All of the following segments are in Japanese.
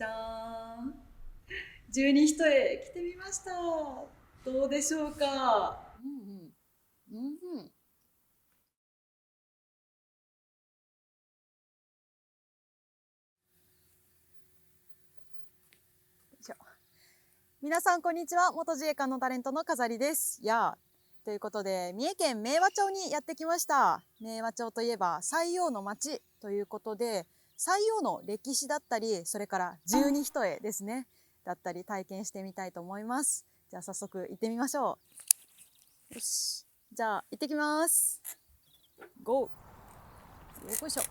じゃーん。十二一重着てみました。どうでしょうか。うんうんうんうん。皆さんこんにちは。元自衛官のタレントの飾りです。ということで三重県明和町にやってきました。明和町といえば西洋の町ということで、西洋の歴史だったり、それから十二一重ですねだったり体験してみたいと思います。じゃあ早速行ってみましょう。よし、じゃあ行ってきます。ゴー。よいしょ。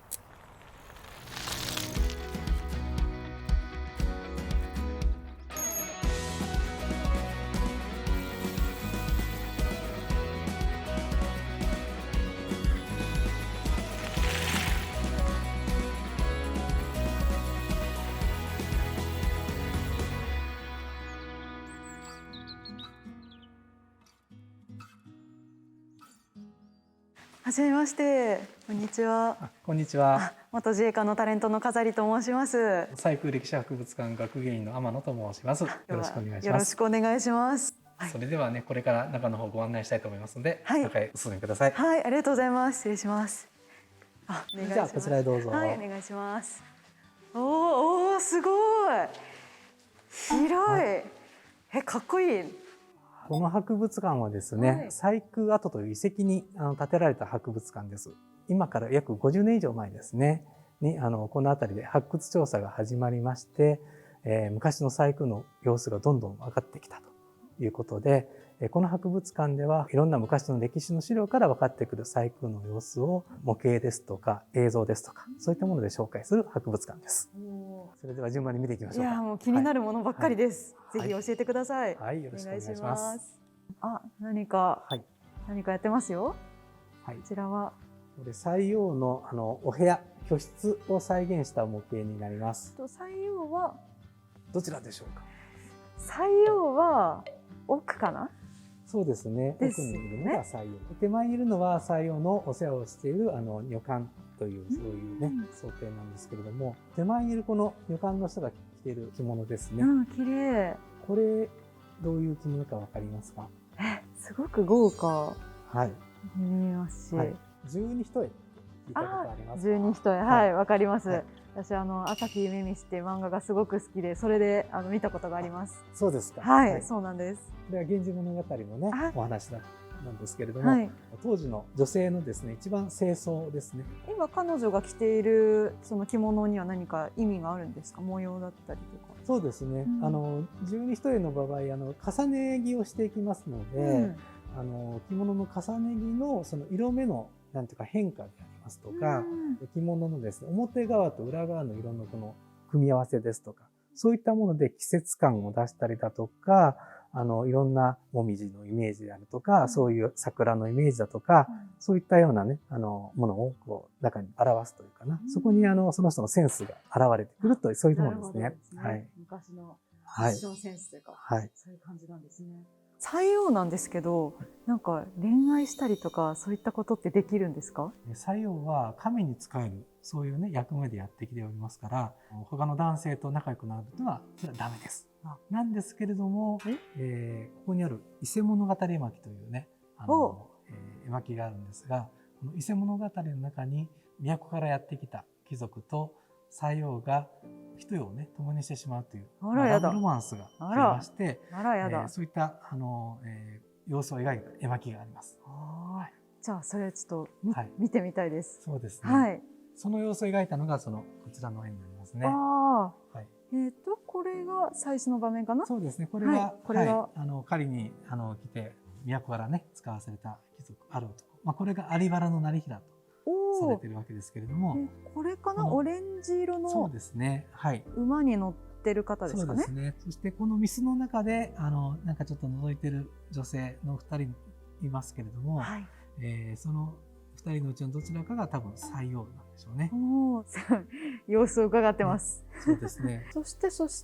はじめまして、こんにちは。こんにちは。元自衛官のタレントの飾りと申します。西空歴史博物館学芸員の天野と申します。よろしくお願いします。よろしくお願いします。それではね、これから中の方ご案内したいと思いますので、はい、中へお進みください。はい、ありがとうございます。失礼します。お願いします。じゃあこちらへどうぞ。はい、お願いします。おお、すごい。広い。かっこいい。この博物館はですね、西空跡という遺跡に建てられた博物館です。今から約50年以上前ですねにこの辺りで発掘調査が始まりまして、昔の西空の様子がどんどん分かってきたということで、この博物館ではいろんな昔の歴史の資料から分かってくる西空の様子を模型ですとか映像ですとかそういったもので紹介する博物館です。それでは順番に見ていきましょうか。いや、もう気になるものばっかりです。ぜひ教えてください。はい、よろしくお願いします。何かやってますよ。はい、こちらはこれ西洋のお部屋居室を再現した模型になります。西洋はどちらでしょうか。西洋は奥かな。そうですね。奥にいるのが西洋。手前にいるのは西洋のお世話をしている女官というそういうね想定なんですけれども、手前にいるこの女官の人が着ている着物ですね。綺麗。これどういう着物かわかりますか。すごく豪華。はい。見えますし。十二一重聞いたことありますか。十二一重、はい、わかります。私朝日夢見しっていう漫画がすごく好きで、それで見たことがあります。そうですか。はい、そうなんです。これは源氏物語のねお話なんですけれども、当時の女性のですね一番清掃ですね。今彼女が着ているその着物には何か意味があるんですか。模様だったりとか。そうですね。十二一重の場合重ね着をしていきますので、着物の重ね着のその色目のなんていうか変化でありますとか、着物のですね表側と裏側の色のこの組み合わせですとか、そういったもので季節感を出したりだとか、いろんなもみじのイメージであるとか、そういう桜のイメージだとか、そういったようなねものをこう中に表すというかな、そこにその人のセンスが現れてくるというそういうものですね。はい。昔のファッションセンスというか、はい、そういう感じなんですね。西洋なんですけど、なんか恋愛したりとかそういったことってできるんですか。西洋は神に仕えるそういうね役目でやってきておりますから、他の男性と仲良くなるというのはそれはダメです。なんですけれども、ここにある伊勢物語絵巻というね絵巻があるんですが、この伊勢物語の中に都からやってきた貴族と西洋が一夜をね共にしてしまうというラブロマンスがありまして、そういった様子を描いた絵巻があります。じゃあそれちょっと見てみたいです。そうですね。その様子を描いたのがこちらの絵になりますね。これが最初の場面かな。そうですね。これが狩りに来て都からね使わされた貴族ある男。これが有原業平とされてるわけですけれども、これかな、オレンジ色の。そうですね。はい。馬に乗ってる方ですかね。そうですね。そしてこのミスの中でなんかちょっと覗いてる女性の2人いますけれども、その2人のうちのどちらかが多分西洋なんでしょうね。様子を伺ってます。そうですね。そし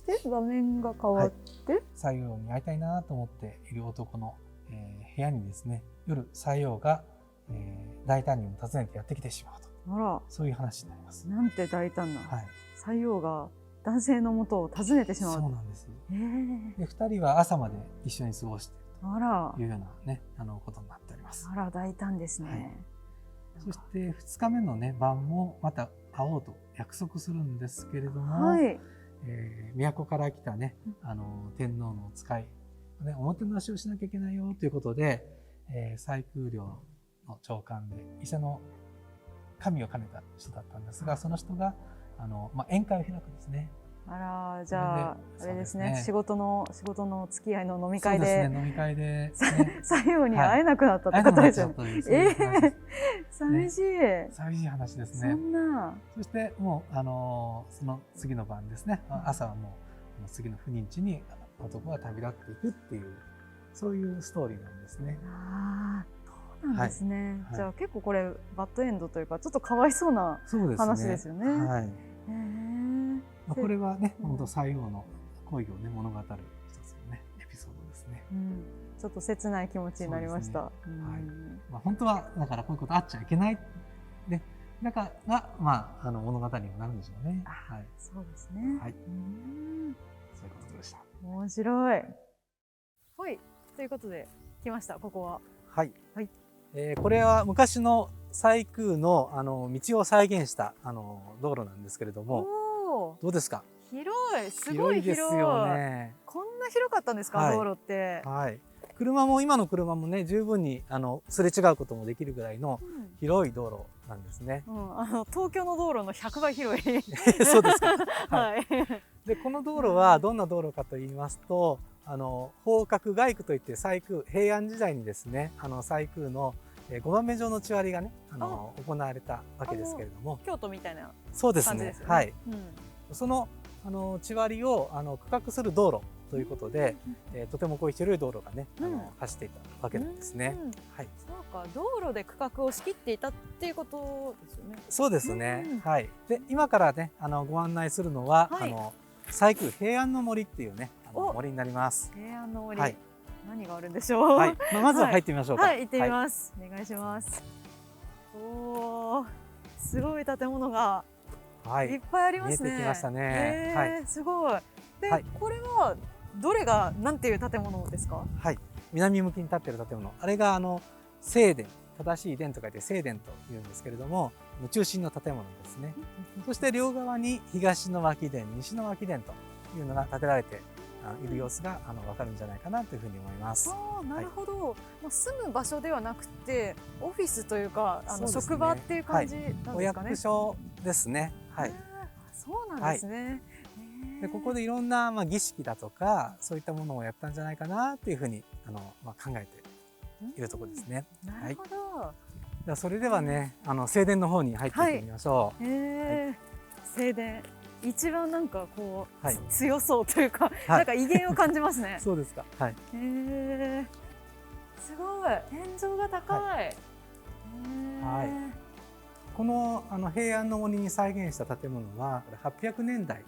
て場面が変わって、西洋に会いたいなと思っている男の部屋にですね、夜西洋が大胆にも訪ねてやってきてしまうと。そういう話になります。なんて大胆な。西洋が男性の元を訪ねてしまう。そうなんです。ええ。で2人は朝まで一緒に過ごしているあらというようなねことになっております。あら大胆ですね。はい、そして2日目のね晩もまた会おうと約束するんですけれども、はい。都から来たね天皇のお使い、ね、おもてなしをしなきゃいけないよということで、西空領の長官で伊勢の神を兼ねた人だったんですが、その人が宴会を開くんですね。あら、じゃああれですね、ね、仕事の付き合いの飲み会で、そうですね、飲み会で、ね、最後に会えなくなったってことですよね。寂しい。寂しい話ですね。そんな。そしてもうその次の晩ですね、朝はもう次の不妊地に男が旅立っていくっていう、そういうストーリーなんですね。ああ、そうなんですね。じゃあ結構これバッドエンドというかちょっとかわいそうな話ですよね。はい。これはね、本当西洋の恋をね物語る一つのねエピソードですね。ちょっと切ない気持ちになりました。本当はだからこういうことあっちゃいけないね。だから物語にもなるんでしょうね。はい。そうですね。はい。そういうことでした。面白い。はい。ということで来ました。ここは。はい。はい。これは昔の西空の道を再現した道路なんですけれども、どうですか？広い、すごい広いですよね。こんな広かったんですか、道路って。はい。車も今の車もね十分にすれ違うこともできるぐらいの広い道路なんですね。東京の道路の100倍広い。そうですか。はい。でこの道路はどんな道路かと言いますと、方角街区といって西空平安時代にですね西空の5番目状の地割りがね行われたわけですけれども、京都みたいなそうですね。はい。その地割りを区画する道路ということで、とてもこういう広い道路がね走っていたわけなんですね。はい。そうか、道路で区画を仕切っていたっていうことですよね。そうですね。はい。で今からねご案内するのは西空平安の森っていうね森になります。平安の森。はい。何があるんでしょう。はい。まずは入ってみましょうか。はい、行ってみます。お願いします。おお、すごい建物がいっぱいありますね。見えてきましたね。はい。すごい。で、これはどれがなんていう建物ですか？はい。南向きに立っている建物。あれが正殿、正しい殿と書いて正殿というんですけれども、中心の建物ですね。そして両側に東の脇殿、西の脇殿というのが建てられている様子がわかるんじゃないかなというふうに思います。ああ、なるほど。住む場所ではなくてオフィスというか職場っていう感じなんですかね。お役所ですね。はい。そうなんですね。でここでいろんな儀式だとかそういったものをやったんじゃないかなというふうに考えているところですね。なるほど。ではそれではね正殿の方に入っていってみましょう。正殿。一番なんかこう、強そうというか、なんか威厳を感じますね。そうですか。はい。すごい。天井が高い。はい。この平安の森に再現した建物は800年代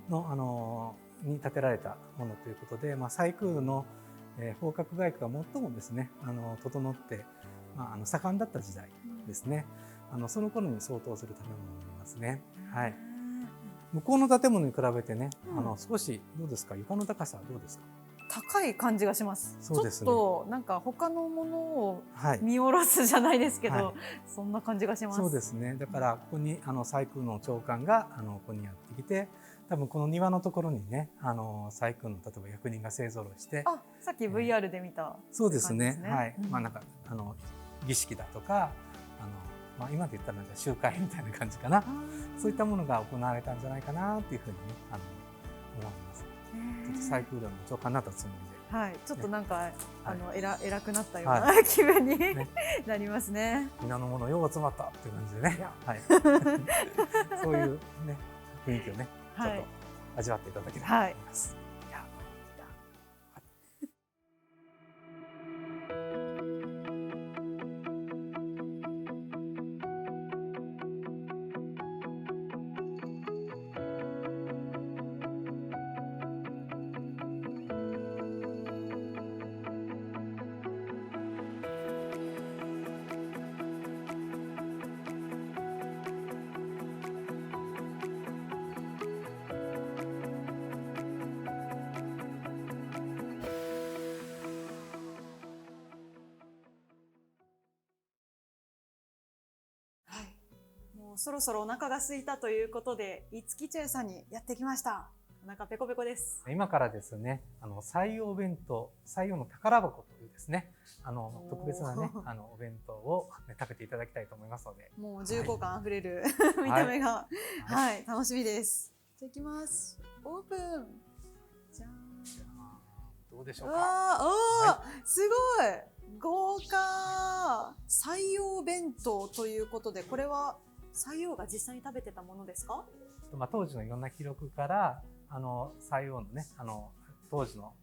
のに建てられたものということで、西空の方角街区が最もですね整って盛んだった時代ですね。その頃に相当する建物になりますね。はい。向こうの建物に比べてね、少しどうですか、床の高さはどうですか？高い感じがします。そうですね。ちょっとなんか他のものを見下ろすじゃないですけど、そんな感じがします。そうですね。だからここに西空の長官がここにやってきて、多分この庭のところにね西空の例えば役人が勢ぞろいして、さっき VR で見た、そうですね。はい。なんか儀式だとか今で言ったら集会みたいな感じかな。そういったものが行われたんじゃないかなというふうに思います。ちょっと西空領の長官になったつもりで。はい。ちょっとなんか偉くなったような気分になりますね。皆のものよう集まったっていう感じでね。はい。そういうね雰囲気をねちょっと味わっていただければと思います。もうそろそろお腹が空いたということで、いつき茶屋さんにやってきました。お腹ペコペコです。今からですね、採用弁当、採用の宝箱というですね、特別なね、お弁当を、ね、食べていただきたいと思いますので。もう重厚感あふれる、見た目が、はい、楽しみです。じゃあ、いきます。オープン。じゃーん。どうでしょうか。すごい。豪華。採用弁当ということで、これは採用が実際に食べてたものですか？当時のいろんな記録から、採用のね、当時の、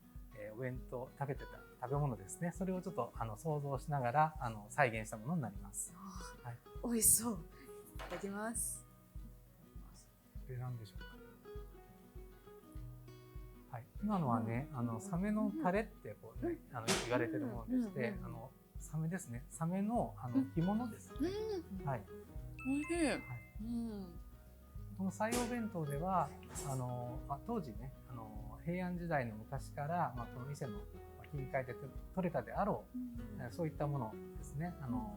お弁当、食べてた食べ物ですね。それをちょっと想像しながら再現したものになります。はい、美味しそう。いただきます。これなんでしょうか。はい、今のはね、サメのタレってこう、ね、言われてるものでして、サメですね。サメの干物ですね。はい。美味しい。はい。この採用弁当では当時ね平安時代の昔から、この伊勢の近海で取れたであろう、そういったものですね、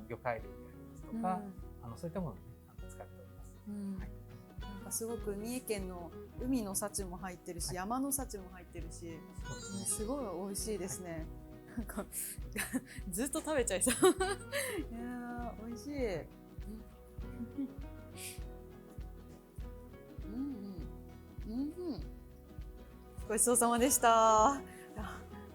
魚介類でありますとか、そういったものを、ね、使っております。はい、なんかすごく三重県の海の幸も入ってるし、山の幸も入ってるし、すごい美味しいですね。なんかずっと食べちゃいそう。いやー美味しい。ごちそうさまでした。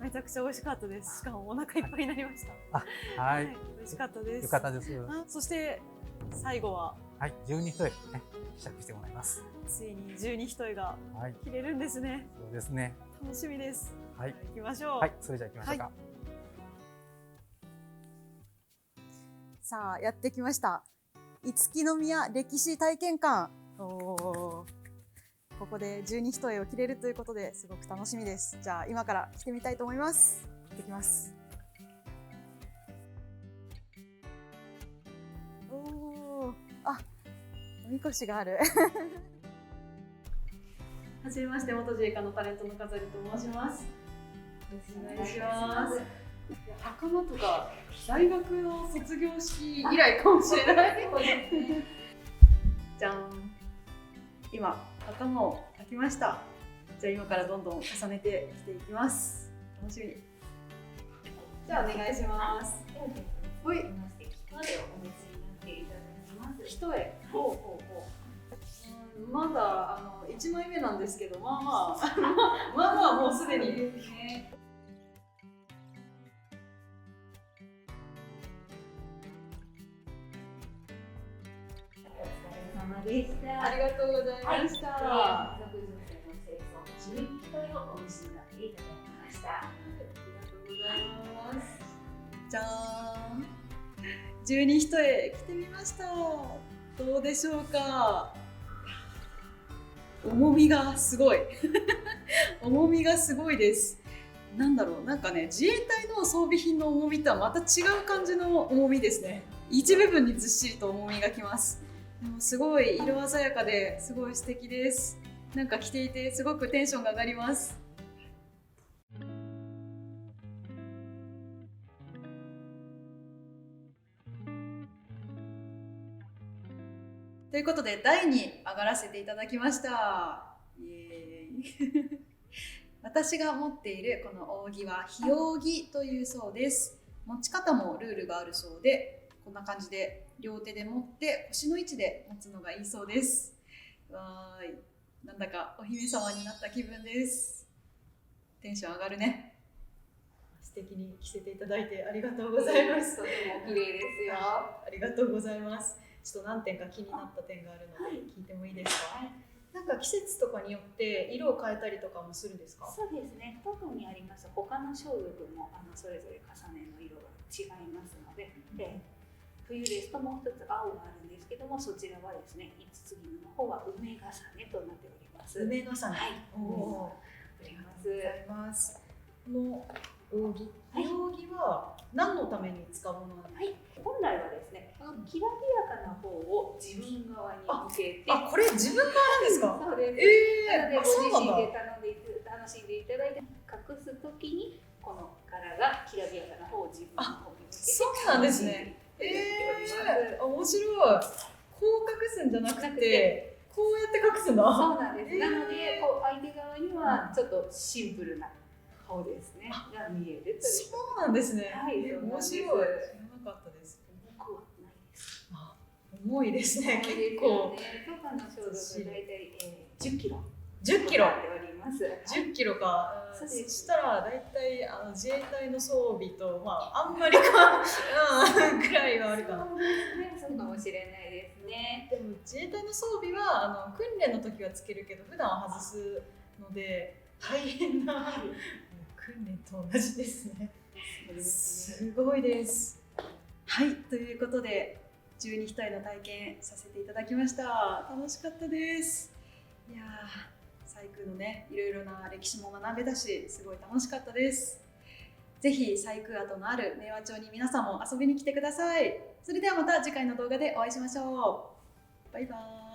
めちゃくちゃ美味しかったです。しかもお腹いっぱいになりました。はい、美味しかったです。よかったです。そして最後は、はい、12一重ね、試着してもらいます。ついに12一重が着れるんですね。そうですね。楽しみです。はい、行きましょう。はい、それじゃあ行きましょうか。さあやってきました。五木宮歴史体験館。ここで12一重を着れるということですごく楽しみです。じゃあ今から着てみたいと思います。行ってきます。あ、おみこしがある。はじめまして、元自衛官のタレントの飾りと申します。よろしくお願いします。袴とか大学の卒業式以来かもしれない。じゃん。今袴を履きました。じゃあ今からどんどん重ねて着ていきます。楽しみ。じゃあお願いします。はい。一重お召しになっていただきます。一重。まだ1枚目なんですけど、まあまあもうすでに。ありがとうございました。属女性の清掃11人をお召しになっていただきました。ありがとうございます。じゃーん。12一重着てみました。どうでしょうか。重みがすごい。重みがすごいです。なんだろう、なんかね、自衛隊の装備品の重みとはまた違う感じの重みですね。一部分にずっしりと重みがきます。でもすごい色鮮やかですごい素敵です。なんか着ていてすごくテンションが上がります。ということで台に上がらせていただきました。イエーイ。私が持っているこの扇は檜扇というそうです。持ち方もルールがあるそうで、こんな感じで両手で持って腰の位置で持つのがいいそうです。わーい、なんだかお姫様になった気分です。テンション上がるね。素敵に着せていただいてありがとうございます。とても綺麗ですよ。ありがとうございます。ちょっと何点か気になった点があるので聞いてもいいですか？なんか季節とかによって色を変えたりとかもするんですか？そうですね。特にあります他の装束もそれぞれ重ねの色が違いますので、冬ですともう一つ青があるんですけども、そちらはですね、五つ木の方は梅重ねとなっております。梅重ね。はい。ありがとうございます。この扇、檜扇は何のために使うものなんですか？本来はですね、きらびやかな方を自分側に向けて、これ自分側なんですか？そうです。なのでご自身で楽しんでいただいて、隠すときにこの柄がきらびやかな方を自分の方に向けて、そうなんですね。面白い。こう隠すんじゃなくてこうやって隠すんだ。そうなんです。なのでこう相手側にはちょっとシンプルな顔ですねが見えるという。そうなんですね。はい、そうなん面です。白い。知らなかったです。重くはないです。重いですね。結構。許可の消毒はだいたい10キロ。10キロ。でおります。10キロか。そしたらだいたい自衛隊の装備とあんまりかくらいはあるかな。そうかもしれないですね。でも自衛隊の装備は訓練の時はつけるけど普段は外すので大変な訓練と同じですね。すごいです。はい、ということで十二単の体験させていただきました。楽しかったです。いや細工のね、いろいろな歴史も学べたし、すごい楽しかったです。ぜひ細工跡のある明和町に皆さんも遊びに来てください。それではまた次回の動画でお会いしましょう。バイバーイ。